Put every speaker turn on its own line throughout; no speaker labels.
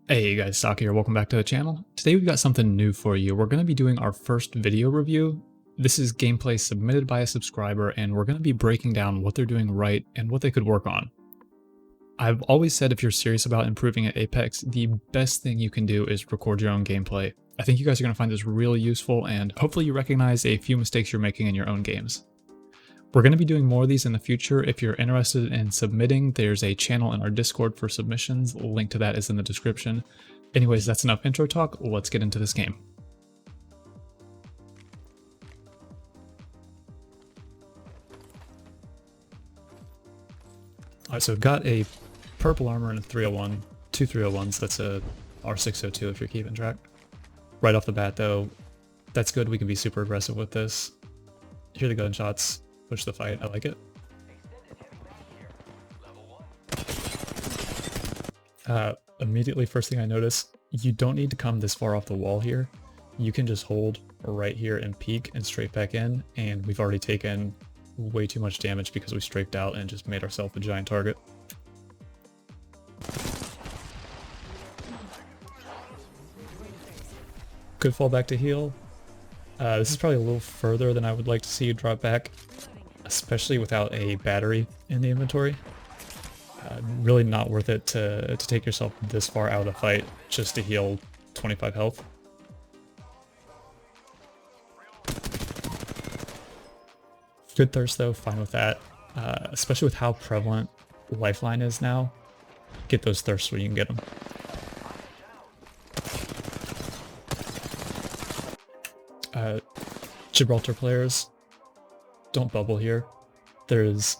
Hey guys, Stock here, welcome back to the channel. Today we've got something new for you. We're going to be doing our first video review. This is gameplay submitted by a subscriber and we're going to be breaking down what they're doing right and what they could work on. I've always said if you're serious about improving at Apex, the best thing you can do is record your own gameplay. I think you guys are going to find this really useful and hopefully you recognize a few mistakes you're making in your own games. We're going to be doing more of these in the future. If you're interested in submitting, there's a channel in our Discord for submissions. Link to that is in the description. Anyways, that's enough intro talk. Let's get into this game. Alright, so we've got a purple armor and a 301. Two 301s, that's a R602 if you're keeping track. Right off the bat though, that's good. We can be super aggressive with this. Hear the gunshots. Push the fight, I like it. Immediately, first thing I notice, you don't need to come this far off the wall here. You can just hold right here and peek and strafe back in, and we've already taken way too much damage because we strafed out and just made ourselves a giant target. Could fall back to heal. This is probably a little further than I would like to see you drop back, especially without a battery in the inventory. Really not worth it to take yourself this far out of the fight just to heal 25 health. Good thirst though, fine with that. Especially with how prevalent Lifeline is now. Get those thirsts when you can get them. Gibraltar players, don't bubble here. There's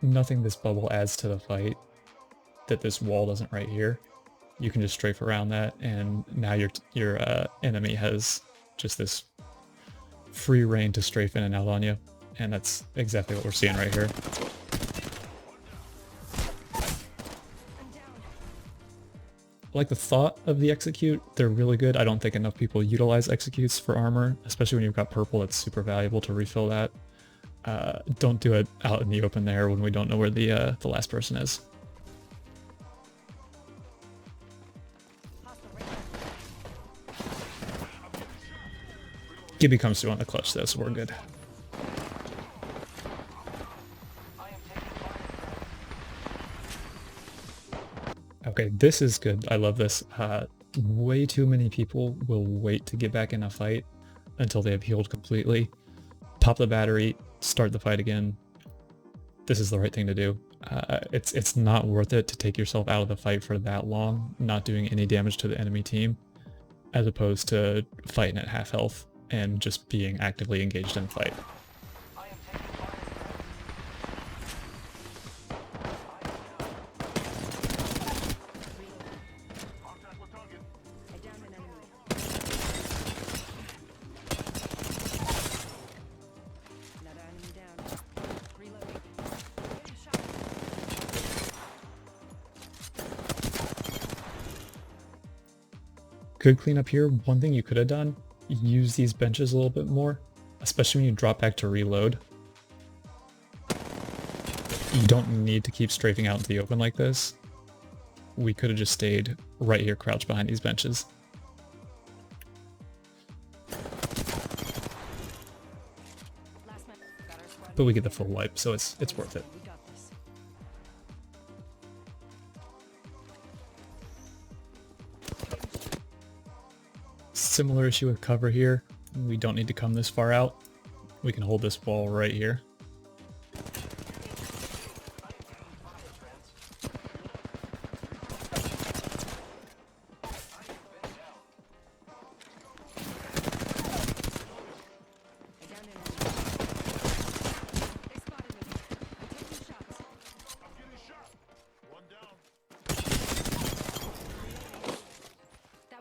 nothing this bubble adds to the fight that this wall doesn't right here. You can just strafe around that, and now your enemy has just this free reign to strafe in and out on you, and that's exactly what we're seeing right here. I like the thought of the execute, they're really good. I don't think enough people utilize executes for armor, especially when you've got purple. It's super valuable to refill that. Don't do it out in the open there when we don't know where the last person is. Gibby comes through on the clutch though, so we're good. Okay, this is good. I love this. Way too many people will wait to get back in a fight until they have healed completely. Pop the battery, start the fight again. This is the right thing to do. It's not worth it to take yourself out of the fight for that long, not doing any damage to the enemy team, as opposed to fighting at half health and just being actively engaged in the fight. Good cleanup here. One thing you could have done, use these benches a little bit more, especially when you drop back to reload. You don't need to keep strafing out into the open like this. We could have just stayed right here crouched behind these benches. But we get the full wipe, so it's worth it. Similar issue with cover here. We don't need to come this far out. We can hold this wall right here.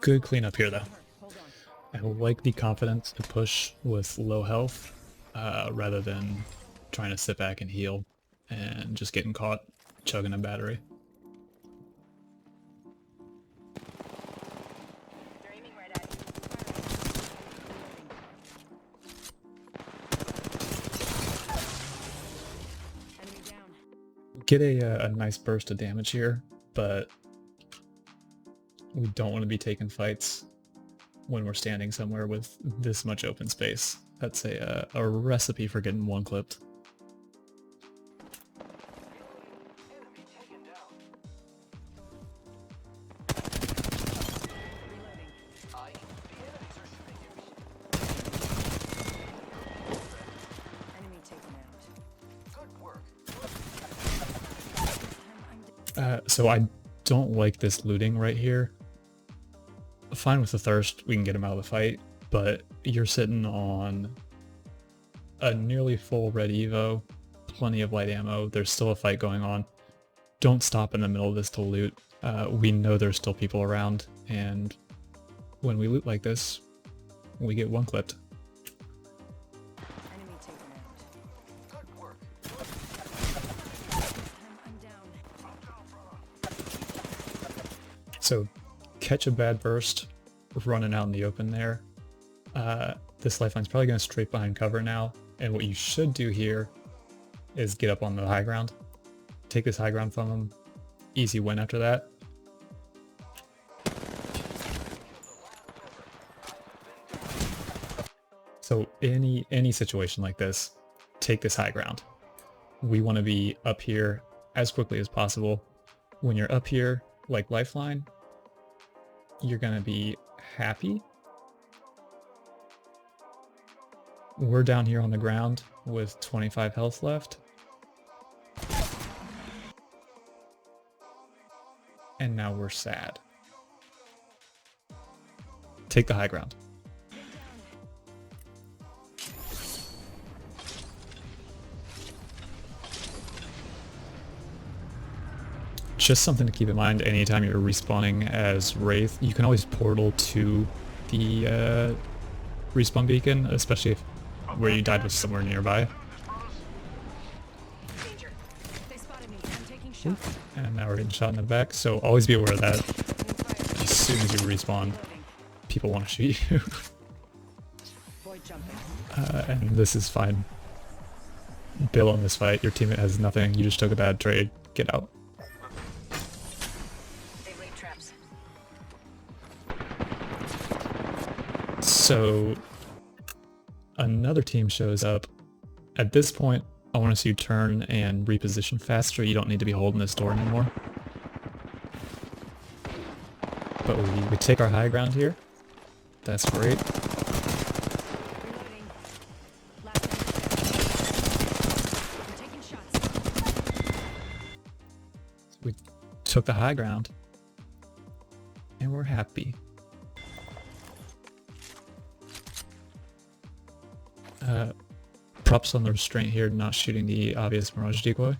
Good cleanup here though. I like the confidence to push with low health rather than trying to sit back and heal and just getting caught chugging a battery. Get a nice burst of damage here, but We don't want to be taking fights when we're standing somewhere with this much open space. That's a recipe for getting one clipped. So I don't like this looting right here. Fine with the thirst, we can get him out of the fight, but you're sitting on a nearly full red evo, plenty of light ammo, there's still a fight going on. Don't stop in the middle of this to loot. We know there's still people around, and when we loot like this, we get one clipped. So catch a bad burst running out in the open there. This lifeline's probably going straight behind cover now, and what you should do here is get up on the high ground. Take this high ground from him. Easy win after that. So any situation like this, take this high ground. We want to be up here as quickly as possible. When you're up here, like lifeline, you're gonna be happy. We're down here on the ground with 25 health left. And now we're sad. Take the high ground. Just something to keep in mind anytime you're respawning as Wraith, you can always portal to the respawn beacon, especially if where you died was somewhere nearby. And now we're getting shot in the back, so always be aware of that. As soon as you respawn, people want to shoot you. And this is fine. Bill on this fight, your teammate has nothing, you just took a bad trade, get out. So another team shows up. At this point, I want to see you turn and reposition faster. You don't need to be holding this door anymore. But we take our high ground here. That's great. We took the high ground. And we're happy. Props on the restraint here, not shooting the obvious Mirage decoy.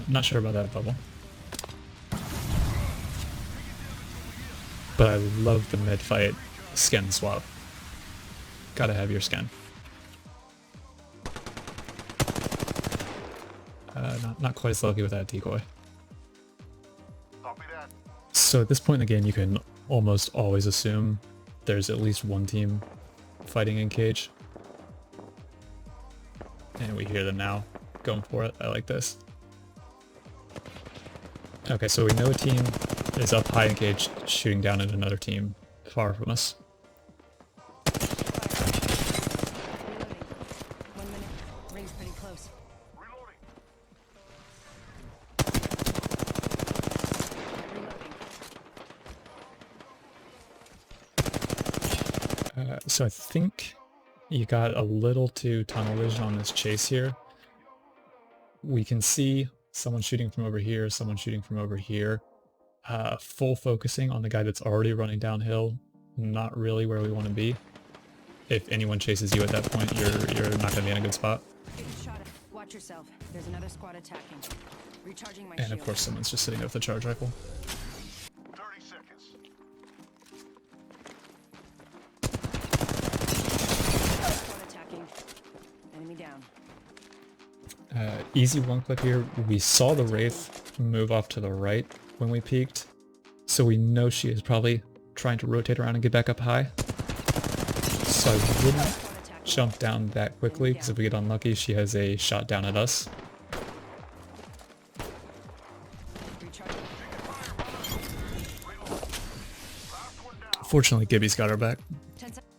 Not sure about that bubble. But I love the mid-fight skin swap. Gotta have your skin. Not quite as lucky with that decoy. So at this point in the game, you can almost always assume there's at least one team fighting in cage. And we hear them now, going for it. I like this. Okay, so we know a team is up high in cage, shooting down at another team far from us. So I think you got a little too tunnel vision on this chase here. We can see someone shooting from over here, someone shooting from over here. Full focusing on the guy that's already running downhill, not really where we want to be. If anyone chases you at that point, you're not going to be in a good spot.
Watch yourself. There's another squad attacking. Recharging my
shield. And of course someone's just sitting there with a charge rifle.
30 seconds.
Squad attacking. Enemy down.
Easy one clip here. We saw the Wraith move off to the right when we peeked, so we know she is probably trying to rotate around and get back up high. So I wouldn't jump down that quickly, because if we get unlucky, she has a shot down at us.
Recharging.
Fortunately, Gibby's got her back.
10 seconds.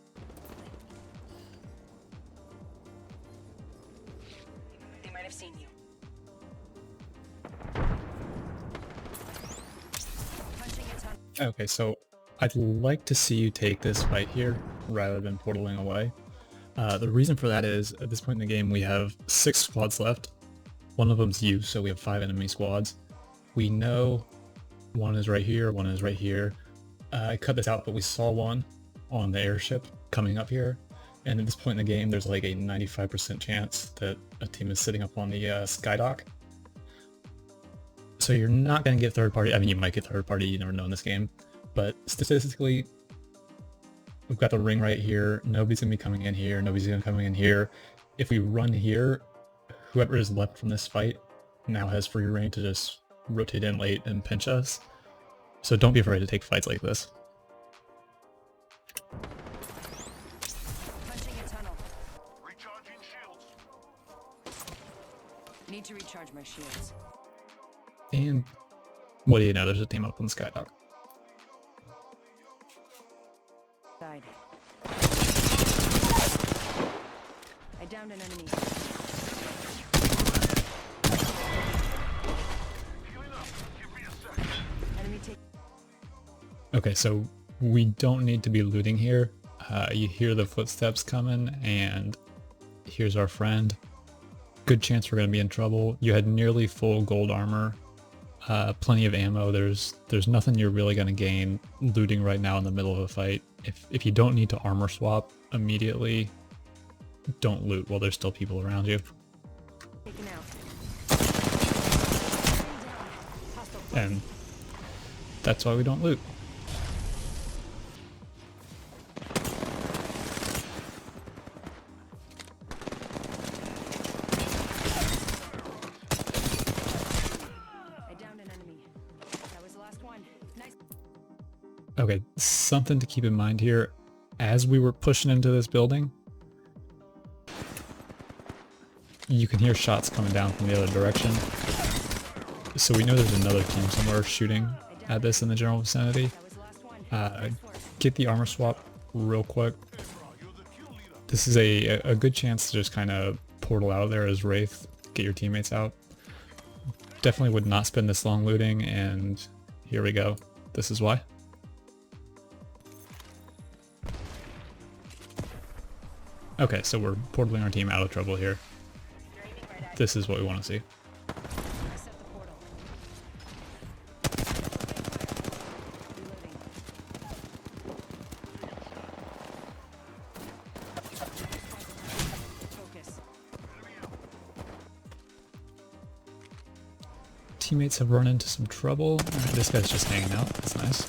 They might have seen you. Punching a ton.
Okay, so I'd like to see you take this fight here rather than portaling away. The reason for that is, at this point in the game, we have 6 squads left. One of them's you, so we have 5 enemy squads. We know one is right here, one is right here. I cut this out, but we saw one on the airship coming up here. And at this point in the game, there's like a 95% chance that a team is sitting up on the skydock. So you're not going to get third party. I mean, you might get third party, you never know in this game. But statistically, we've got the ring right here. Nobody's going to be coming in here. Nobody's going to be coming in here. If we run here, whoever is left from this fight now has free reign to just rotate in late and pinch us. So don't be afraid to take fights like this.
Punching a tunnel.
Recharging shields.
Need to recharge my shields.
And what do you know? There's a team up on the skydock.
Died. I downed an enemy.
Healing up. Give me a second.
Enemy take.
Okay, so we don't need to be looting here. You hear the footsteps coming, and here's our friend. Good chance we're going to be in trouble. You had nearly full gold armor, plenty of ammo. There's nothing you're really going to gain looting right now in the middle of a fight. If you don't need to armor swap immediately, don't loot while there's still people around you.
Taken out. Hostile.
And that's why we don't loot.
I downed an enemy. That was the last one. Nice.
Okay, something to keep in mind here. As we were pushing into this building, you can hear shots coming down from the other direction. So we know there's another team somewhere shooting at this in the general vicinity.
That was the last one. Nice work.
Get the armor swap real quick. This is a good chance to just kind of portal out of there as Wraith, get your teammates out. Definitely would not spend this long looting, and here we go. This is why. Okay, so we're portaling our team out of trouble here. This is what we want to see.
I set the portal. Reloading. Focus.
Teammates have run into some trouble. Alright, this guy's just hanging out. That's nice.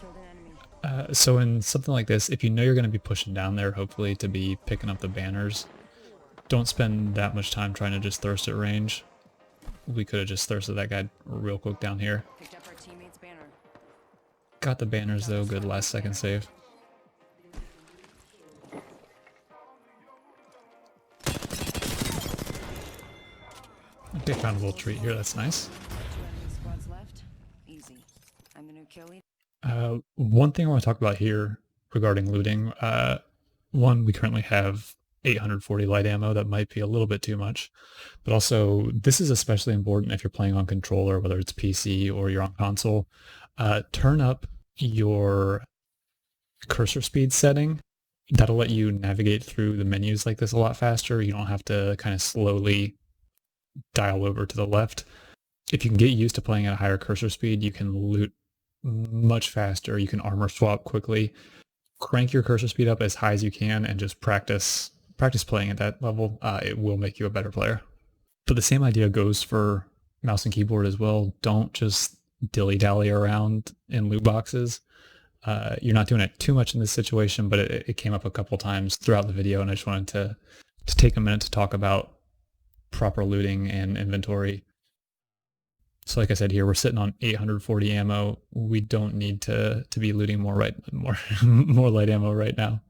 Killed an enemy.
So in something like this, if you know you're going to be pushing down there, hopefully to be picking up the banners, don't spend that much time trying to just thirst at range. We could have just thirsted that guy real quick down here.
Picked up our teammate's banner.
Got the banners though, good last second save. Okay, found a little treat here, that's nice.
2 enemy squads left. Easy. I'm the new kill leader.
One thing I want to talk about here regarding looting, one, we currently have 840 light ammo. That might be a little bit too much, but also this is especially important if you're playing on controller, whether it's PC or you're on console. Turn up your cursor speed setting. That'll let you navigate through the menus like this a lot faster. You don't have to kind of slowly dial over to the left. If you can get used to playing at a higher cursor speed, you can loot much faster. You can armor swap quickly. Crank your cursor speed up as high as you can and just practice playing at that level. It will make you a better player. But the same idea goes for mouse and keyboard as well. Don't just dilly-dally around in loot boxes. You're not doing it too much in this situation, but it came up a couple times throughout the video, and I just wanted to take a minute to talk about proper looting and inventory. So like I said here, we're sitting on 840 ammo. We don't need to be looting more more light ammo right now.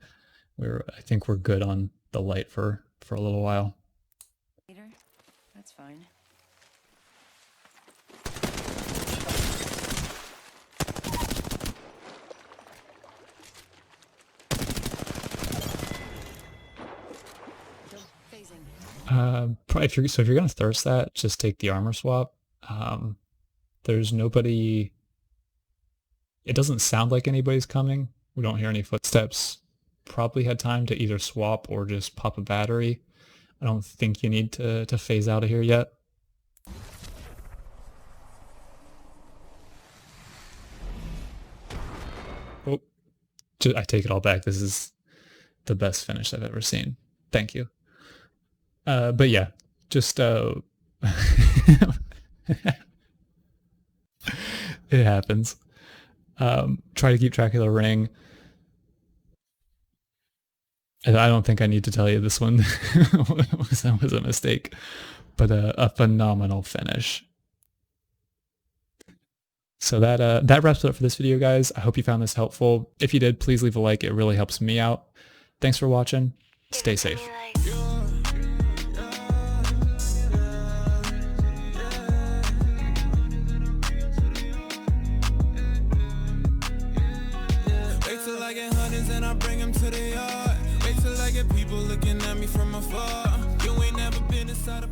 I think we're good on the light for a little while.
Later. That's fine.
Probably if you're gonna thirst that, just take the armor swap. There's nobody. It doesn't sound like anybody's coming. We don't hear any footsteps. Probably had time to either swap or just pop a battery. I don't think you need to phase out of here yet. Oh, I take it all back. This is the best finish I've ever seen. Thank you. But yeah, just it happens. Try to keep track of the ring. I don't think I need to tell you this one was a mistake, but a phenomenal finish. So that wraps it up for this video, guys. I hope you found this helpful. If you did, please leave a like. It really helps me out. Thanks for watching. Stay safe.
And I bring them to the yard. Wait till I get people looking at me from afar. You ain't never been inside a